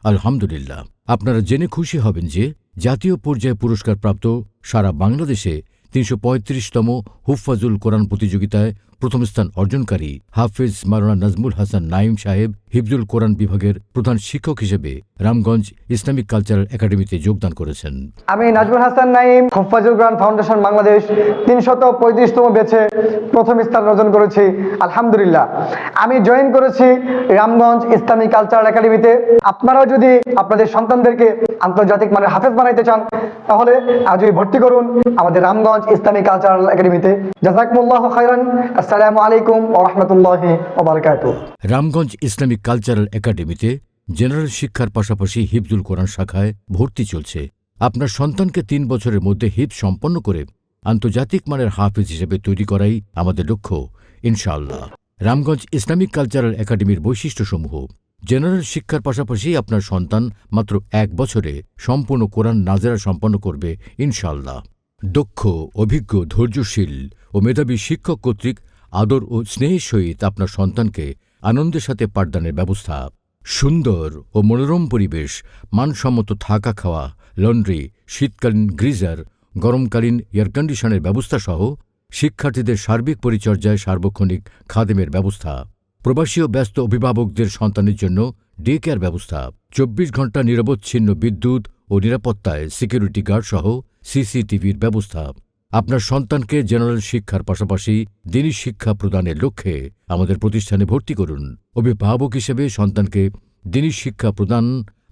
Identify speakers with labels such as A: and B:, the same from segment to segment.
A: আলহামদুলিল্লাহ। আপনারা জেনে খুশি হবেন যে জাতীয় পর্যায়ে পুরস্কারপ্রাপ্ত সারা বাংলাদেশে ৩৩৫তম হুফফাজুল কোরআন প্রতিযোগিতায় প্রথম স্থান অর্জনকারী হাফেজ মাওলানা নাজমুল হাসান নাঈম সাহেব হিফজুল কোরআন বিভাগের প্রধান শিক্ষক হিসেবে রামগঞ্জ ইসলামিক কালচারাল একাডেমিতে যোগদান করেছেন।
B: আমি নাজমুল হাসান নাঈম হুফফাজুল কোরআন ফাউন্ডেশন বাংলাদেশ ৩৩৫তম ব্যাচে প্রথম স্থান অর্জন করেছি। আলহামদুলিল্লাহ। আমি জয়েন করেছি রামগঞ্জ ইসলামিক কালচারাল একাডেমিতে। আপনারাও যদি আপনাদের সন্তানদেরকে আন্তর্জাতিক মানের হাফেজ বানাইতে চান তাহলে আজই ভর্তি করুন আমাদের রামগঞ্জ ইসলামিক কালচারাল একাডেমিতে। জাযাকুমুল্লাহু খাইরান। আসসালামু আলাইকুম ওয়া রাহমাতুল্লাহি ওয়া বারাকাতুহু।
A: রামগঞ্জ ইসলামিক কালচারাল একাডেমিতে জেনারেল শিক্ষার পাশাপাশি হিফজুল কোরআন শাখায় ভর্তি চলছে। আপনার সন্তানকে ৩ বছরের মধ্যে হিফজ সম্পন্ন করে আন্তর্জাতিক মানের হাফেজ হিসেবে তৈরি করাই আমাদের লক্ষ্য ইনশাআল্লাহ। রামগঞ্জ ইসলামিক কালচারাল একাডেমির বৈশিষ্ট্যসমূহ: জেনারেল শিক্ষার পাশাপাশি আপনার সন্তান মাত্র ১ বছরে সম্পূর্ণ কোরআন নাজেরা সম্পন্ন করবে ইনশাআল্লাহ। দক্ষ, অভিজ্ঞ, ধৈর্যশীল ও মেধাবী শিক্ষক কর্তৃক আদর ও স্নেহের সহিত আপনার সন্তানকে আনন্দের সাথে পাঠদানের ব্যবস্থা, সুন্দর ও মনোরম পরিবেশ, মানসম্মত থাকা খাওয়া, লন্ড্রি, শীতকালীন গ্রিজার, গরমকালীন এয়ার কন্ডিশনের ব্যবস্থা সহ শিক্ষার্থীদের সার্বিক পরিচর্যায় সার্বক্ষণিক খাদেমের ব্যবস্থা, প্রবাসী ও ব্যস্ত অভিভাবকদের সন্তানের জন্য ডে কেয়ার ব্যবস্থা, ২৪ ঘণ্টা নিরবচ্ছিন্ন বিদ্যুৎ ও নিরাপত্তায় সিকিউরিটি গার্ড সহ সিসিটিভির ব্যবস্থা। আপনার সন্তানকে জেনারেল শিক্ষার পাশাপাশি দ্বীনি শিক্ষা প্রদানের লক্ষ্যে আমাদের প্রতিষ্ঠানে ভর্তি করুন। অভিভাবক হিসেবে সন্তানকে দ্বীনি শিক্ষা প্রদান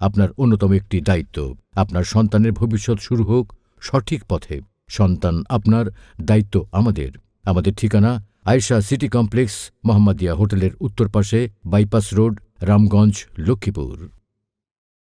A: আপনার অন্যতম একটি দায়িত্ব। আপনার সন্তানের ভবিষ্যৎ শুরু হোক সঠিক পথে। সন্তান আপনার, দায়িত্ব আমাদের। আমাদের ঠিকানা আয়েশা সিটি কমপ্লেক্স, মোহাম্মদিয়া হোটেলের উত্তর পাশে, বাইপাস রোড, রামগঞ্জ, লক্ষ্মীপুর।